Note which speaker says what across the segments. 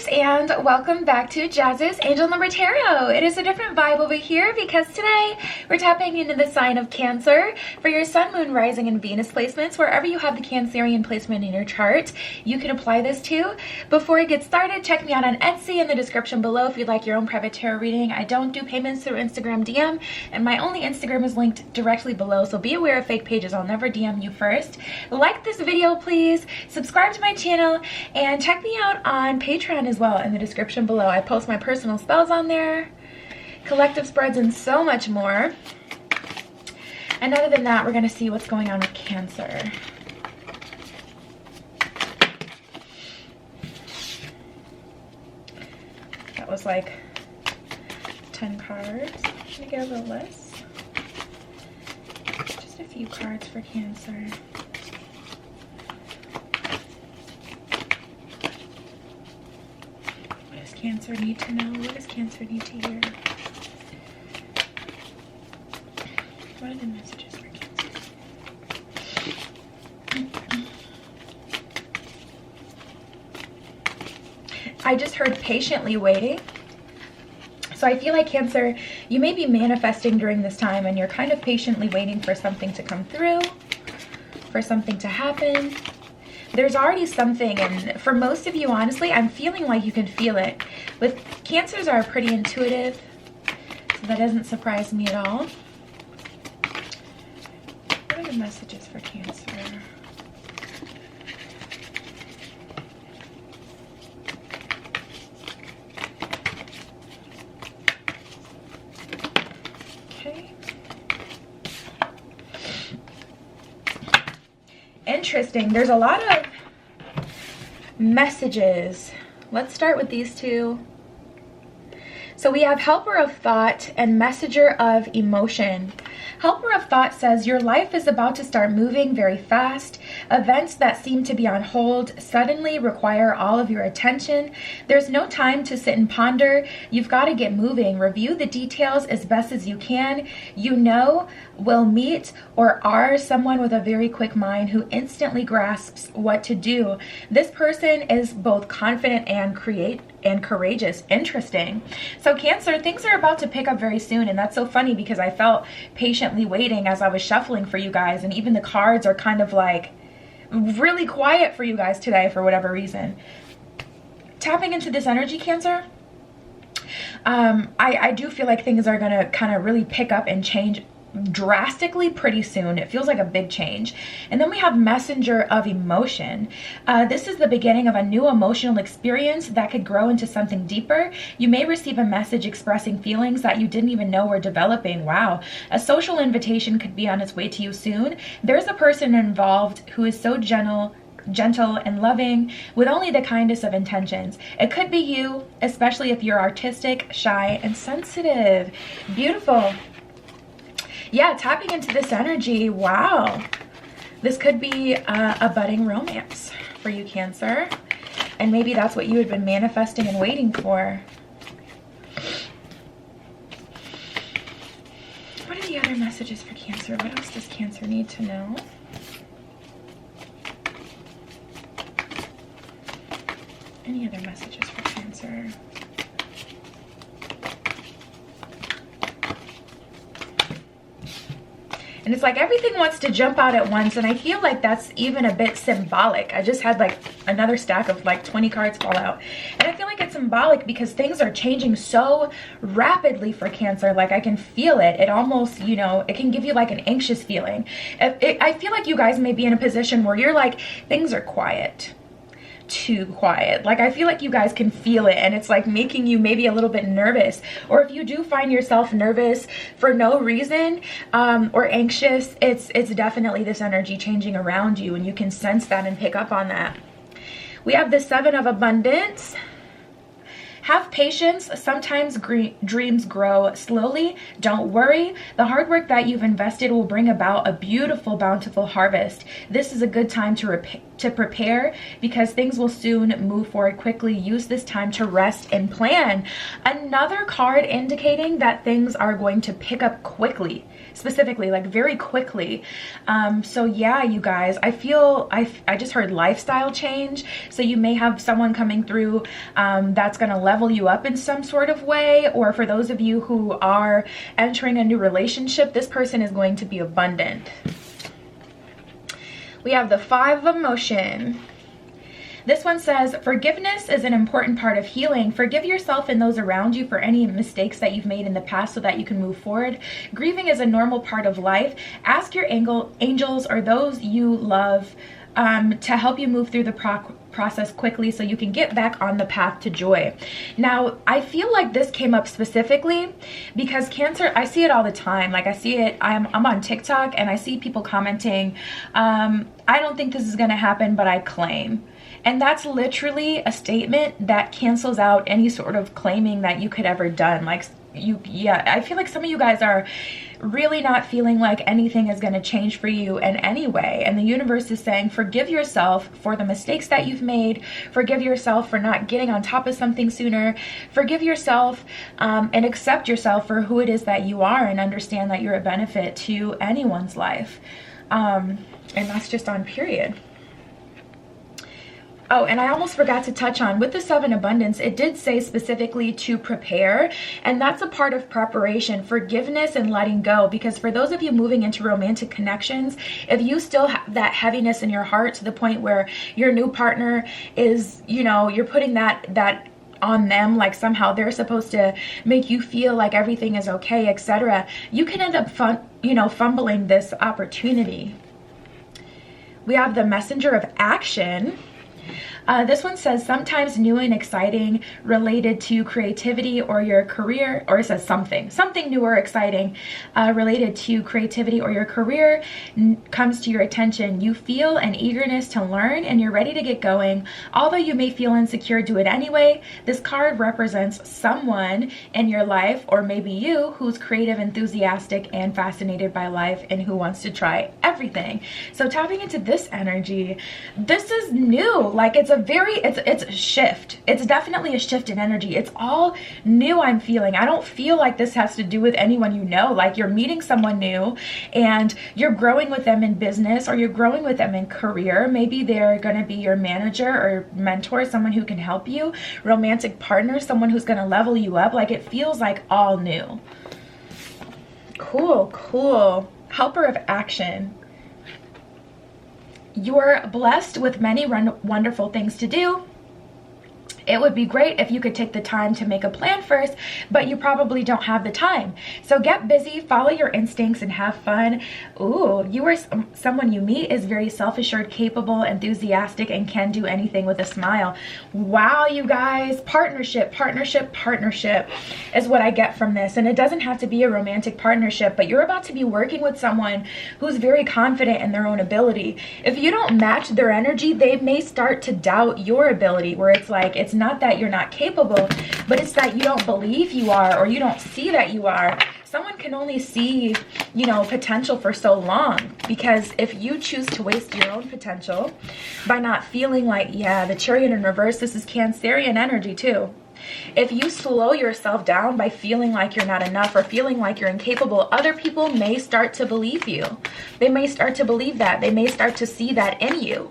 Speaker 1: and welcome back to Jazz's Angel Number Tarot. It is a different vibe over here because today we're tapping into the sign of Cancer for your Sun, Moon, Rising, and Venus placements. Wherever you have the Cancerian placement in your chart, you can apply this to. Before I get started, check me out on Etsy in the description below if you'd like your own private tarot reading. I don't do payments through Instagram DM, and my only Instagram is linked directly below, so be aware of fake pages. I'll never DM you first. Like this video, please. Subscribe to my channel, and check me out on Patreon as well in the description below. I post my personal spells on there, collective spreads, and so much more. And other than that, we're going to see what's going on with Cancer. That was like 10 cards. I'm going to get a little less. Just a few cards for Cancer. Cancer need to know? What does Cancer need to hear? What are the messages for Cancer? I just heard patiently waiting. So I feel like Cancer, you may be manifesting during this time and you're kind of patiently waiting for something to come through, for something to happen. There's already something, and for most of you, honestly, I'm feeling like you can feel it. With Cancers are pretty intuitive, so that doesn't surprise me at all. What are the messages for Cancer? Okay. Interesting. There's a lot of messages. Let's start with these two. So we have Helper of Thought and Messenger of Emotion. Helper of Thought says your life is about to start moving very fast. Events that seem to be on hold suddenly require all of your attention. There's no time to sit and ponder. You've got to get moving. Review the details as best as you can. You know, will meet or are someone with a very quick mind who instantly grasps what to do. This person is both confident and courageous. Interesting. So Cancer, things are about to pick up very soon, and that's so funny because I felt patiently waiting as I was shuffling for you guys, and even the cards are kind of like really quiet for you guys today for whatever reason. Tapping into this energy, Cancer, I do feel like things are gonna kind of really pick up and change drastically pretty soon. It feels like a big change. And then we have Messenger of Emotion. This is the beginning of a new emotional experience that could grow into something deeper. You may receive a message expressing feelings that you didn't even know were developing. Wow. A social invitation could be on its way to you soon. There's a person involved who is so gentle and loving with only the kindest of intentions. It could be you, especially if you're artistic, shy, and sensitive. Beautiful. Yeah, tapping into this energy. Wow. This could be a budding romance for you, Cancer. And maybe that's what you had been manifesting and waiting for. What are the other messages for Cancer? What else does Cancer need to know? Any other messages for Cancer? And it's like everything wants to jump out at once, and I feel like that's even a bit symbolic. I just had like another stack of like 20 cards fall out, and I feel like it's symbolic because things are changing so rapidly for Cancer. Like I can feel it. It almost, you know, it can give you like an anxious feeling. I feel like you guys may be in a position where you're like, things are quiet. Too quiet. Like I feel like you guys can feel it, and it's like making you maybe a little bit nervous. Or if you do find yourself nervous for no reason or anxious, it's definitely this energy changing around you, and you can sense that and pick up on that. We have the Seven of Abundance, Have patience. Sometimes dreams grow slowly. Don't worry. The hard work that you've invested will bring about a beautiful, bountiful harvest. This is a good time to prepare because things will soon move forward quickly. Use this time to rest and plan. Another card indicating that things are going to pick up quickly, specifically, like very quickly. So yeah, you guys, I feel I just heard lifestyle change. So you may have someone coming through that's going to level you up in some sort of way, or for those of you who are entering a new relationship, this person is going to be abundant. We have the 5 of emotion. This one says, forgiveness is an important part of healing. Forgive yourself and those around you for any mistakes that you've made in the past so that you can move forward. Grieving is a normal part of life. Ask your angels or those you love to help you move through the process quickly so you can get back on the path to joy. Now, I feel like this came up specifically because Cancer, I see it all the time. Like I see it, I'm on TikTok and I see people commenting, I don't think this is going to happen, but I claim. And that's literally a statement that cancels out any sort of claiming that you could ever done. Like yeah, I feel like some of you guys are really not feeling like anything is going to change for you in any way. And the universe is saying, forgive yourself for the mistakes that you've made. Forgive yourself for not getting on top of something sooner. Forgive yourself and accept yourself for who it is that you are, and understand that you're a benefit to anyone's life. And that's just on period. Oh, and I almost forgot to touch on, with the 7 abundance, it did say specifically to prepare, and that's a part of preparation, forgiveness and letting go. Because for those of you moving into romantic connections, if you still have that heaviness in your heart to the point where your new partner is, you know, you're putting that on them, like somehow they're supposed to make you feel like everything is okay, etc., you can end up fumbling this opportunity. We have the messenger of action. This one says, sometimes new and exciting related to creativity or your career, or it says something new or exciting related to creativity or your career comes to your attention. You feel an eagerness to learn and you're ready to get going. Although you may feel insecure, do it anyway. This card represents someone in your life, or maybe you, who's creative, enthusiastic, and fascinated by life and who wants to try everything. So tapping into this energy, this is new. Like it's a shift. It's definitely a shift in energy. It's all new, I'm feeling. I don't feel like this has to do with anyone you know. Like you're meeting someone new and you're growing with them in business, or you're growing with them in career. Maybe they're going to be your manager or mentor, someone who can help you, romantic partner, someone who's going to level you up. Like it feels like all new. Cool. Helper of action. You're blessed with many wonderful things to do. It would be great if you could take the time to make a plan first, but you probably don't have the time. So get busy, follow your instincts, and have fun. Ooh, you or someone you meet is very self-assured, capable, enthusiastic, and can do anything with a smile. Wow, you guys, partnership is what I get from this. And it doesn't have to be a romantic partnership, but you're about to be working with someone who's very confident in their own ability. If you don't match their energy, they may start to doubt your ability, where it's like, it's not that you're not capable, but it's that you don't believe you are, or you don't see that you are. Someone can only see, potential for so long, because if you choose to waste your own potential by not feeling like, yeah, the Chariot in reverse, this is Cancerian energy too. If you slow yourself down by feeling like you're not enough or feeling like you're incapable, other people may start to believe you. They may start to believe that. They may start to see that in you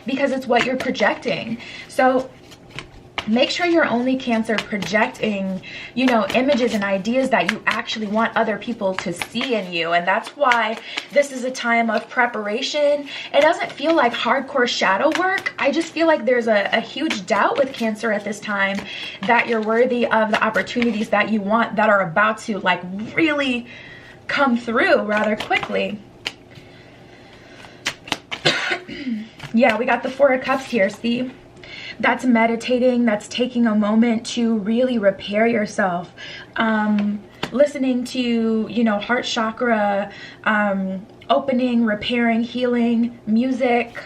Speaker 1: because it's what you're projecting. So make sure you're only, Cancer, projecting, images and ideas that you actually want other people to see in you. And that's why this is a time of preparation. It doesn't feel like hardcore shadow work. I just feel like there's a huge doubt with Cancer at this time that you're worthy of the opportunities that you want, that are about to really come through rather quickly. Yeah, we got the 4 of Cups here, see? That's meditating, that's taking a moment to really repair yourself. Listening to, heart chakra, opening, repairing, healing, music.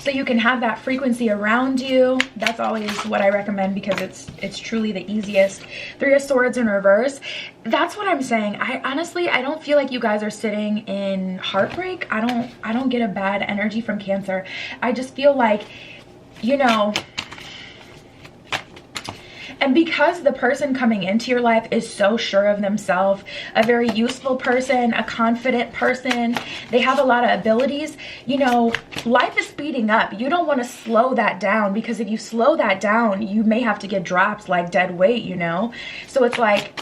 Speaker 1: so you can have that frequency around you. That's always what I recommend because it's truly the easiest. Three of Swords in reverse. That's what I'm saying. I honestly, I don't feel like you guys are sitting in heartbreak. I don't get a bad energy from Cancer. I just feel like, you know, and because the person coming into your life is so sure of themselves, a very useful person, a confident person, they have a lot of abilities, you know, life is speeding up. You don't want to slow that down, because if you slow that down, you may have to get dropped like dead weight, you know? So it's like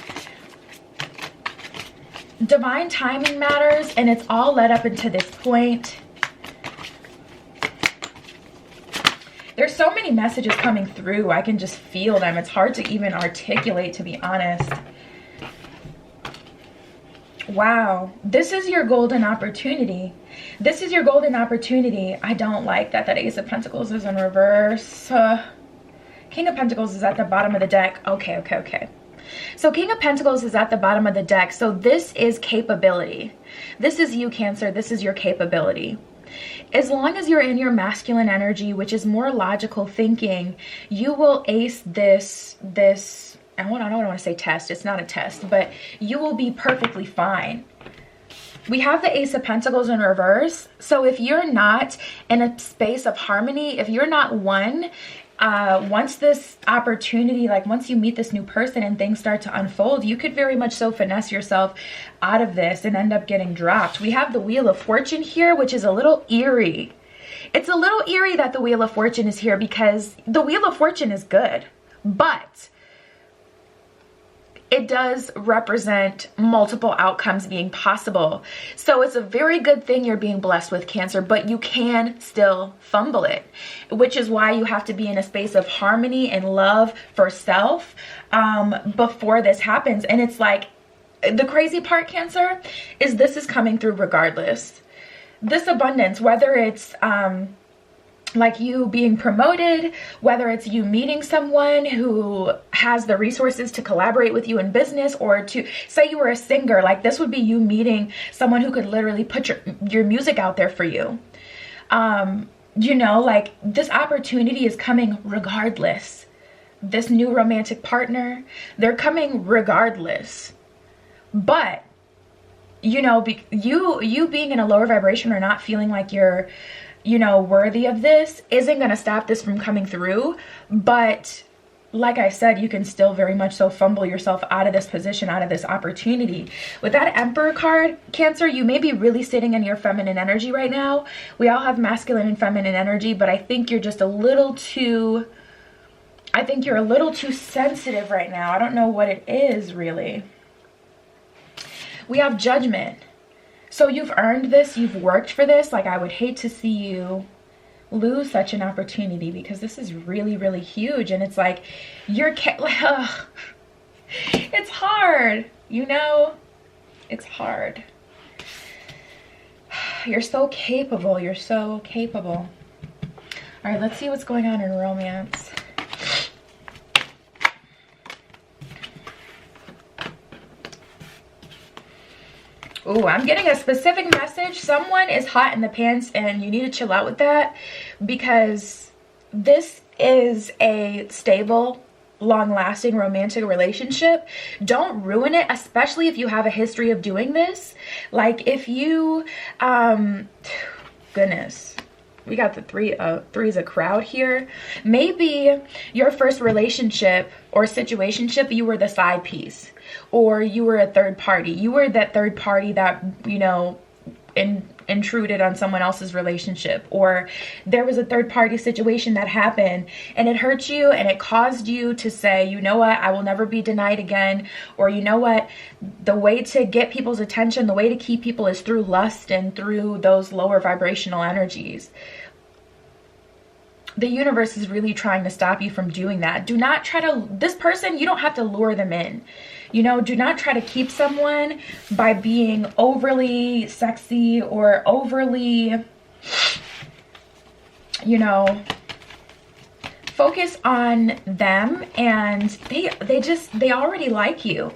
Speaker 1: divine timing matters, and it's all led up into this point. There's so many messages coming through. I can just feel them. It's hard to even articulate, to be honest. Wow. This is your golden opportunity. This is your golden opportunity. I don't like that Ace of Pentacles is in reverse. King of Pentacles is at the bottom of the deck. Okay. So King of Pentacles is at the bottom of the deck. So this is capability. This is you, Cancer. This is your capability. As long as you're in your masculine energy, which is more logical thinking, you will ace this, I don't want to say test. It's not a test, but you will be perfectly fine. We have the Ace of Pentacles in reverse. So if you're not in a space of harmony, if you're not one, once this opportunity, like once you meet this new person and things start to unfold, you could very much so finesse yourself out of this and end up getting dropped. We have the Wheel of Fortune here, which is a little eerie. It's a little eerie that the Wheel of Fortune is here, because the Wheel of Fortune is good, but it does represent multiple outcomes being possible. So it's a very good thing you're being blessed with, Cancer, but you can still fumble it, which is why you have to be in a space of harmony and love for self before this happens. And it's like, the crazy part, Cancer, is this is coming through regardless. This abundance, whether it's like you being promoted, whether it's you meeting someone who has the resources to collaborate with you in business, or to say you were a singer, like this would be you meeting someone who could literally put your music out there for you. You know, like this opportunity is coming regardless. This new romantic partner, they're coming regardless. But you know, you being in a lower vibration or not feeling like you're, you know, worthy of this isn't going to stop this from coming through. But like I said, you can still very much so fumble yourself out of this position, out of this opportunity. With that Emperor card, Cancer, you may be really sitting in your feminine energy right now. We all have masculine and feminine energy, but I think you're just a little too, I think you're a little too sensitive right now. I don't know what it is really. We have Judgment. So you've earned this, you've worked for this. Like, I would hate to see you lose such an opportunity, because this is really, really huge. And it's like, it's hard, you know, it's hard. You're so capable. You're so capable. All right, let's see what's going on in romance. Oh, I'm getting a specific message. Someone is hot in the pants and you need to chill out with that, because this is a stable, long-lasting romantic relationship. Don't ruin it, especially if you have a history of doing this. Like if you, goodness, we got the three's a crowd here. Maybe your first relationship or situationship, you were the side piece, or you were a third party. You were that third party that, you know, intruded on someone else's relationship, or there was a third party situation that happened and it hurt you and it caused you to say, you know what, I will never be denied again, or you know what, the way to get people's attention, the way to keep people is through lust and through those lower vibrational energies. The universe is really trying to stop you from doing that. Do not try to, this person, you don't have to lure them in. You know, do not try to keep someone by being overly sexy or overly, you know, focus on them, and they already like you.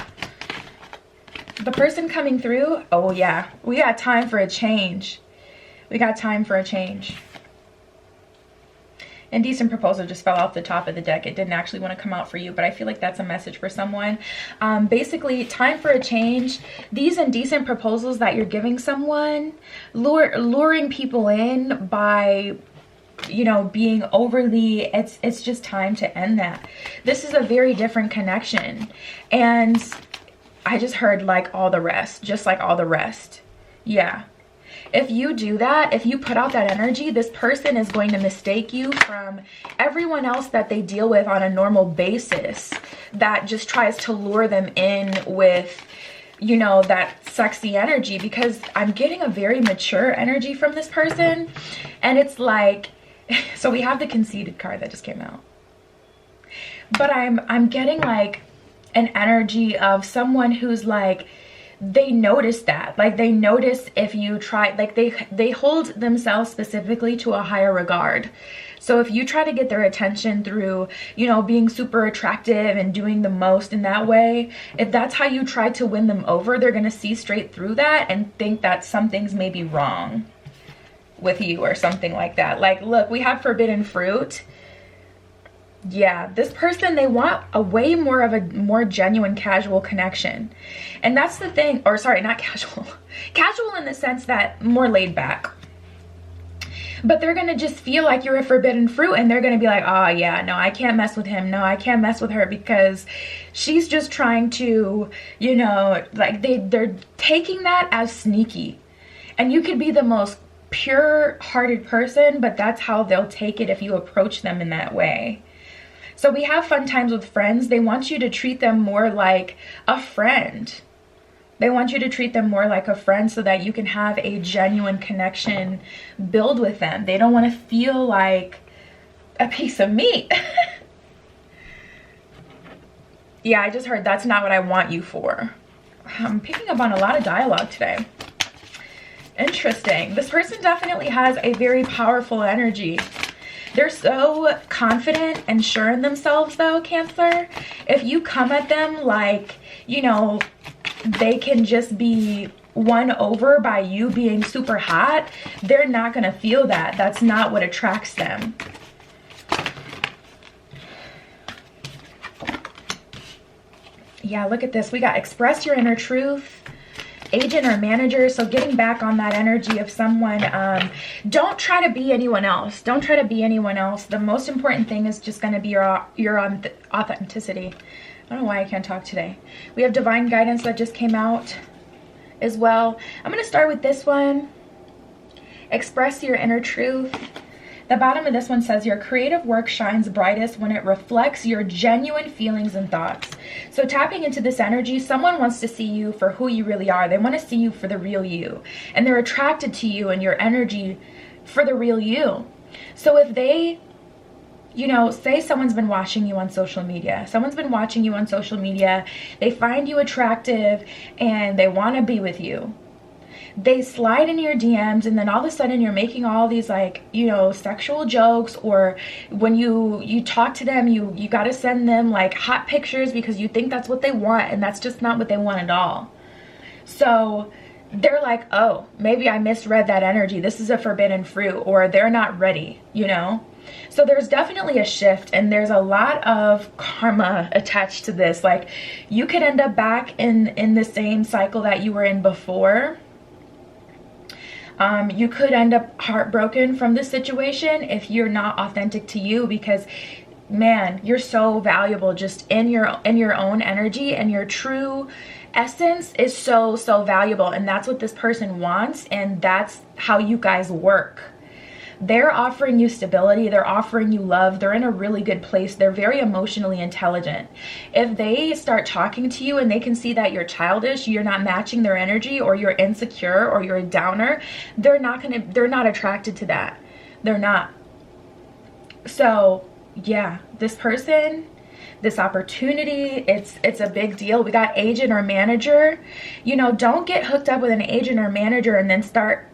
Speaker 1: The person coming through, oh yeah, we got time for a change. We got time for a change. Indecent proposal just fell off the top of the deck. It didn't actually want to come out for you, but I feel like that's a message for someone. Basically, time for a change. These indecent proposals that you're giving someone, luring people in by, you know, being overly, it's just time to end that. This is a very different connection. And I just heard like all the rest, just like all the rest. Yeah. If you do that, if you put out that energy, this person is going to mistake you from everyone else that they deal with on a normal basis that just tries to lure them in with, you know, that sexy energy, because I'm getting a very mature energy from this person. And it's like, so we have the conceited card that just came out, but I'm getting like an energy of someone who's like, they notice that, like they notice if you try, like they hold themselves specifically to a higher regard. So if you try to get their attention through, you know, being super attractive and doing the most in that way, if that's how you try to win them over, they're going to see straight through that and think that something's maybe wrong with you or something like that. Like, look, we have forbidden fruit. Yeah, this person, they want a way more of a more genuine casual connection. And that's the thing, or sorry, not casual. Casual in the sense that more laid back. But they're going to just feel like you're a forbidden fruit, and they're going to be like, oh yeah, no, I can't mess with him. No, I can't mess with her because she's just trying to, you know, like they're taking that as sneaky. And you could be the most pure-hearted person, but that's how they'll take it if you approach them in that way. So we have fun times with friends. They want you to treat them more like a friend. They want you to treat them more like a friend so that you can have a genuine connection build with them. They don't want to feel like a piece of meat. Yeah, I just heard that's not what I want you for. I'm picking up on a lot of dialogue today. Interesting. This person definitely has a very powerful energy. They're so confident and sure in themselves though, Cancer. If you come at them like, you know, they can just be won over by you being super hot, they're not going to feel that. That's not what attracts them. Yeah, look at this. We got express your inner truth. Agent or manager. So getting back on that energy of someone, don't try to be anyone else. Don't try to be anyone else. The most important thing is just going to be your authenticity. I don't know why I can't talk today. We have divine guidance that just came out as well. I'm going to start with this one. Express your inner truth. The bottom of this one says your creative work shines brightest when it reflects your genuine feelings and thoughts. So tapping into this energy, someone wants to see you for who you really are. They want to see you for the real you. And they're attracted to you and your energy for the real you. So if they, you know, say someone's been watching you on social media. Someone's been watching you on social media. They find you attractive and they want to be with you. They slide into your DMs, and then all of a sudden you're making all these, like, you know, sexual jokes, or when you talk to them, you got to send them like hot pictures because you think that's what they want, and that's just not what they want at all. So they're like, oh, maybe I misread that energy. This is a forbidden fruit, or they're not ready, you know? So there's definitely a shift, and there's a lot of karma attached to this. Like, you could end up back in the same cycle that you were in before. You could end up heartbroken from this situation if you're not authentic to you, because man, you're so valuable just in your own energy, and your true essence is so valuable, and that's what this person wants, and that's how you guys work. They're offering you stability, they're offering you love, they're in a really good place, they're very emotionally intelligent. If they start talking to you and they can see that you're childish, you're not matching their energy, or you're insecure, or you're a downer, they're not attracted to that. They're not. So yeah, this person, this opportunity, it's a big deal. We got agent or manager. You know, don't get hooked up with an agent or manager and then start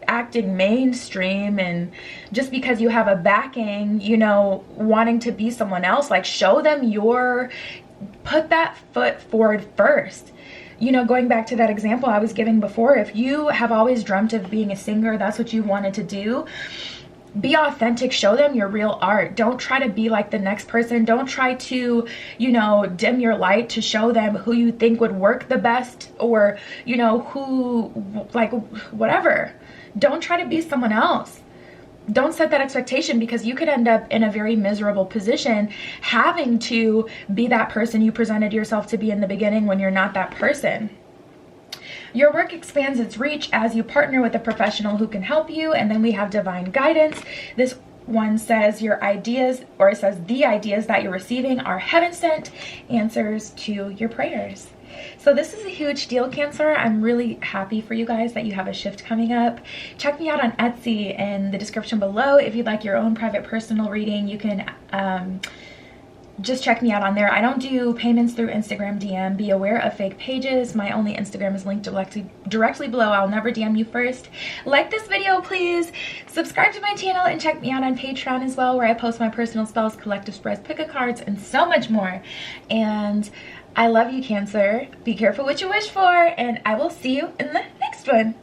Speaker 1: acting mainstream, and just because you have a backing, you know, wanting to be someone else. Like, show them put that foot forward first. You know, going back to that example I was giving before, if you have always dreamt of being a singer, that's what you wanted to do, Be authentic, show them your real art. Don't try to be like the next person. Don't try to, you know, dim your light to show them who you think would work the best, or, you know, who, like, whatever. Don't try to be someone else. Don't set that expectation, because you could end up in a very miserable position having to be that person you presented yourself to be in the beginning when you're not that person. Your work expands its reach as you partner with a professional who can help you. And then we have divine guidance. This one says your ideas, or it says the ideas that you're receiving are heaven sent answers to your prayers. So this is a huge deal, Cancer. I'm really happy for you guys that you have a shift coming up. Check me out on Etsy in the description below. If you'd like your own private personal reading, you can just check me out on there. I don't do payments through Instagram DM. Be aware of fake pages. My only Instagram is linked directly below. I'll never DM you first. Like this video, please. Subscribe to my channel and check me out on Patreon as well, where I post my personal spells, collective spreads, pick-a-cards, and so much more. And I love you, Cancer. Be careful what you wish for, and I will see you in the next one.